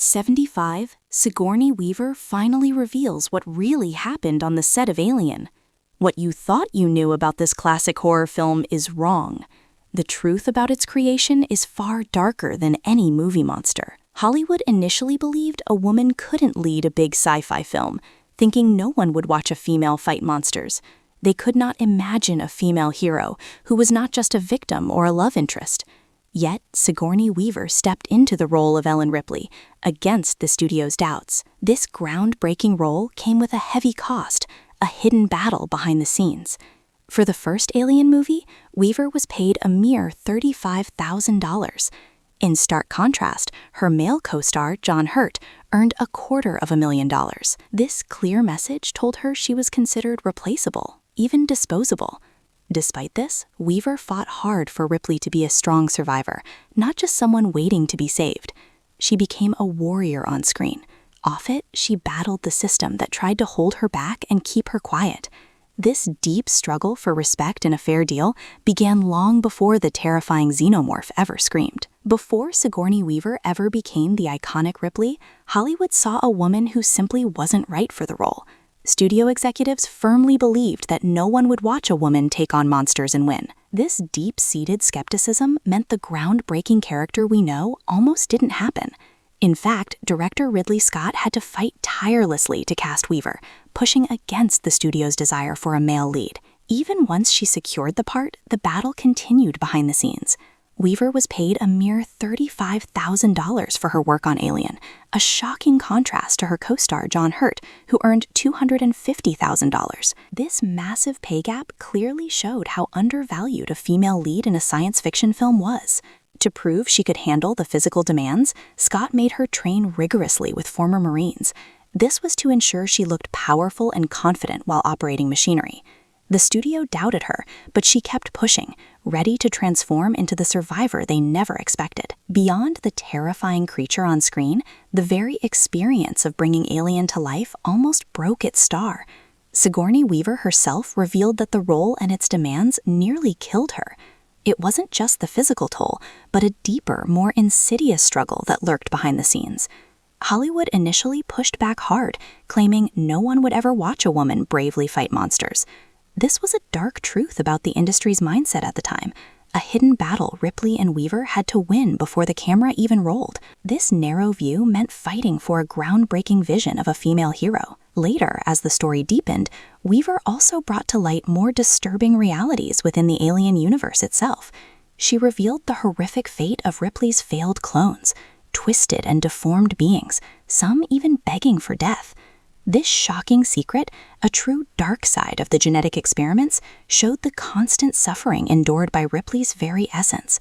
At 75, Sigourney Weaver finally reveals what really happened on the set of Alien. What you thought you knew about this classic horror film is wrong. The truth about its creation is far darker than any movie monster. Hollywood initially believed a woman couldn't lead a big sci-fi film, thinking no one would watch a female fight monsters. They could not imagine a female hero who was not just a victim or a love interest. Yet, Sigourney Weaver stepped into the role of Ellen Ripley, against the studio's doubts. This groundbreaking role came with a heavy cost, a hidden battle behind the scenes. For the first Alien movie, Weaver was paid a mere $35,000. In stark contrast, her male co-star, John Hurt, earned $250,000. This clear message told her she was considered replaceable, even disposable. Despite this, Weaver fought hard for Ripley to be a strong survivor, not just someone waiting to be saved. She became a warrior on screen. Off it, she battled the system that tried to hold her back and keep her quiet. This deep struggle for respect and a fair deal began long before the terrifying xenomorph ever screamed. Before Sigourney Weaver ever became the iconic Ripley, Hollywood saw a woman who simply wasn't right for the role. Studio executives firmly believed that no one would watch a woman take on monsters and win. This deep-seated skepticism meant the groundbreaking character we know almost didn't happen. In fact, director Ridley Scott had to fight tirelessly to cast Weaver, pushing against the studio's desire for a male lead. Even once she secured the part, the battle continued behind the scenes. Weaver was paid a mere $35,000 for her work on Alien, a shocking contrast to her co-star John Hurt, who earned $250,000. This massive pay gap clearly showed how undervalued a female lead in a science fiction film was. To prove she could handle the physical demands, Scott made her train rigorously with former Marines. This was to ensure she looked powerful and confident while operating machinery. The studio doubted her, but she kept pushing, ready to transform into the survivor they never expected. Beyond the terrifying creature on screen, the very experience of bringing Alien to life almost broke its star. Sigourney Weaver herself revealed that the role and its demands nearly killed her. It wasn't just the physical toll, but a deeper, more insidious struggle that lurked behind the scenes. Hollywood initially pushed back hard, claiming no one would ever watch a woman bravely fight monsters. This was a dark truth about the industry's mindset at the time, a hidden battle Ripley and Weaver had to win before the camera even rolled. This narrow view meant fighting for a groundbreaking vision of a female hero. Later, as the story deepened, Weaver also brought to light more disturbing realities within the Alien universe itself. She revealed the horrific fate of Ripley's failed clones, twisted and deformed beings, some even begging for death. This shocking secret, a true dark side of the genetic experiments, showed the constant suffering endured by Ripley's very essence.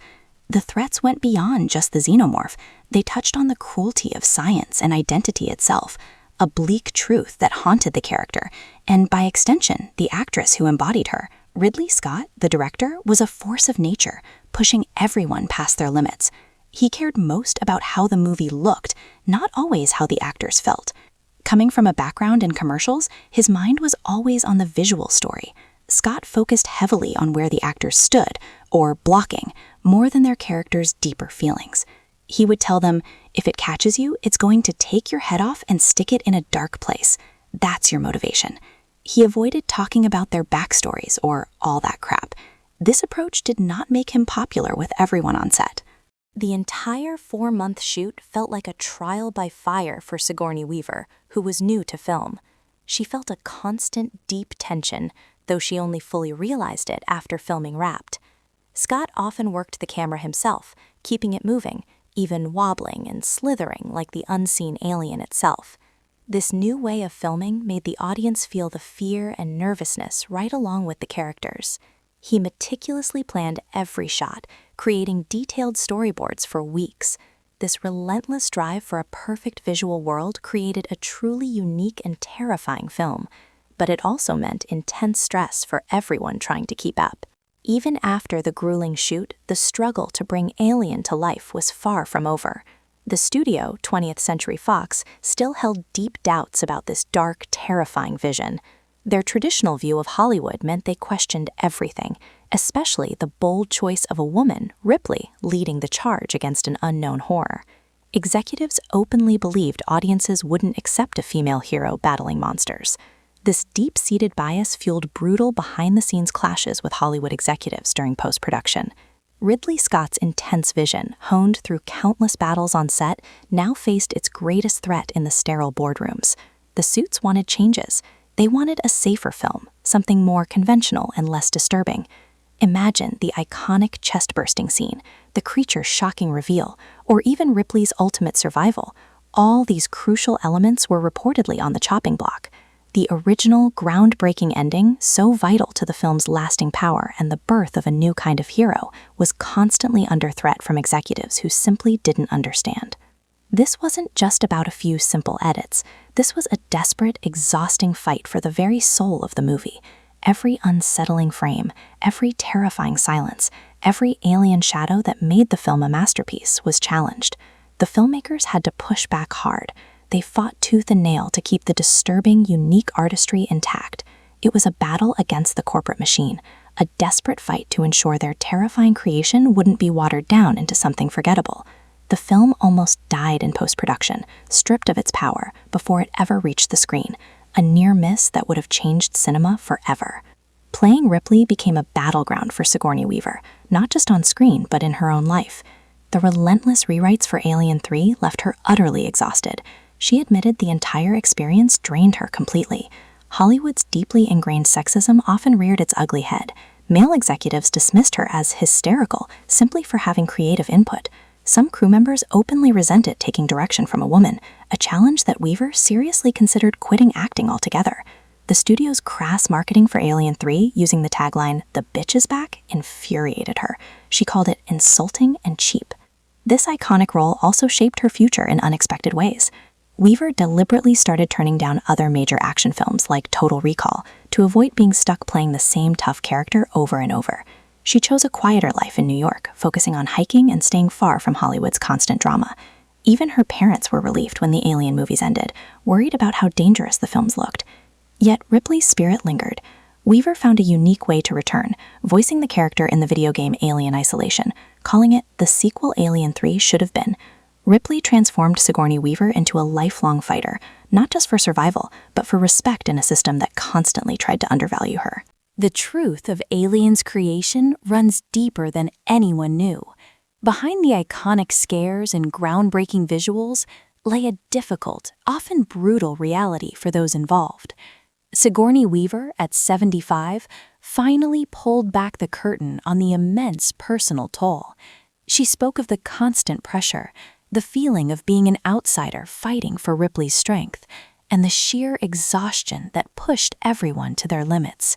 The threats went beyond just the xenomorph. They touched on the cruelty of science and identity itself, a bleak truth that haunted the character, and by extension, the actress who embodied her. Ridley Scott, the director, was a force of nature, pushing everyone past their limits. He cared most about how the movie looked, not always how the actors felt. Coming from a background in commercials, his mind was always on the visual story. Scott focused heavily on where the actors stood, or blocking, more than their characters' deeper feelings. He would tell them, if it catches you, it's going to take your head off and stick it in a dark place. That's your motivation. He avoided talking about their backstories or all that crap. This approach did not make him popular with everyone on set. The entire 4-month shoot felt like a trial by fire for Sigourney Weaver, who was new to film. She felt a constant, deep tension, though she only fully realized it after filming wrapped. Scott often worked the camera himself, keeping it moving, even wobbling and slithering like the unseen alien itself. This new way of filming made the audience feel the fear and nervousness right along with the characters. He meticulously planned every shot, creating detailed storyboards for weeks. This relentless drive for a perfect visual world created a truly unique and terrifying film, but it also meant intense stress for everyone trying to keep up. Even after the grueling shoot, the struggle to bring Alien to life was far from over. The studio, 20th Century Fox, still held deep doubts about this dark, terrifying vision. Their traditional view of Hollywood meant they questioned everything, especially the bold choice of a woman, Ripley, leading the charge against an unknown horror. Executives openly believed audiences wouldn't accept a female hero battling monsters. This deep-seated bias fueled brutal behind-the-scenes clashes with Hollywood executives during post-production. Ridley Scott's intense vision, honed through countless battles on set, now faced its greatest threat in the sterile boardrooms. The suits wanted changes. They wanted a safer film, something more conventional and less disturbing. Imagine the iconic chest-bursting scene, the creature's shocking reveal, or even Ripley's ultimate survival. All these crucial elements were reportedly on the chopping block. The original, groundbreaking ending, so vital to the film's lasting power and the birth of a new kind of hero, was constantly under threat from executives who simply didn't understand. This wasn't just about a few simple edits. This was a desperate, exhausting fight for the very soul of the movie. Every unsettling frame, every terrifying silence, every alien shadow that made the film a masterpiece was challenged. The filmmakers had to push back hard. They fought tooth and nail to keep the disturbing, unique artistry intact. It was a battle against the corporate machine, a desperate fight to ensure their terrifying creation wouldn't be watered down into something forgettable. The film almost died in post-production, stripped of its power, before it ever reached the screen, a near miss that would have changed cinema forever. Playing Ripley became a battleground for Sigourney Weaver, not just on screen, but in her own life. The relentless rewrites for Alien 3 left her utterly exhausted. She admitted the entire experience drained her completely. Hollywood's deeply ingrained sexism often reared its ugly head. Male executives dismissed her as hysterical simply for having creative input. Some crew members openly resented taking direction from a woman, a challenge that Weaver seriously considered quitting acting altogether. The studio's crass marketing for Alien 3, using the tagline, "The bitch is back," infuriated her. She called it insulting and cheap. This iconic role also shaped her future in unexpected ways. Weaver deliberately started turning down other major action films like Total Recall to avoid being stuck playing the same tough character over and over. She chose a quieter life in New York, focusing on hiking and staying far from Hollywood's constant drama. Even her parents were relieved when the Alien movies ended, worried about how dangerous the films looked. Yet Ripley's spirit lingered. Weaver found a unique way to return, voicing the character in the video game Alien Isolation, calling it the sequel Alien 3 should have been. Ripley transformed Sigourney Weaver into a lifelong fighter, not just for survival, but for respect in a system that constantly tried to undervalue her. The truth of Alien's creation runs deeper than anyone knew. Behind the iconic scares and groundbreaking visuals lay a difficult, often brutal reality for those involved. Sigourney Weaver, at 75, finally pulled back the curtain on the immense personal toll. She spoke of the constant pressure, the feeling of being an outsider fighting for Ripley's strength, and the sheer exhaustion that pushed everyone to their limits.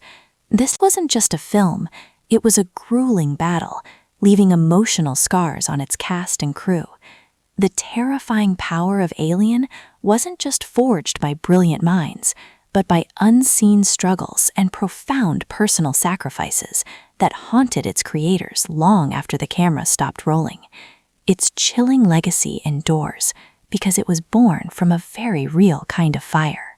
This wasn't just a film, it was a grueling battle, leaving emotional scars on its cast and crew. The terrifying power of Alien wasn't just forged by brilliant minds, but by unseen struggles and profound personal sacrifices that haunted its creators long after the camera stopped rolling. Its chilling legacy endures because it was born from a very real kind of fire.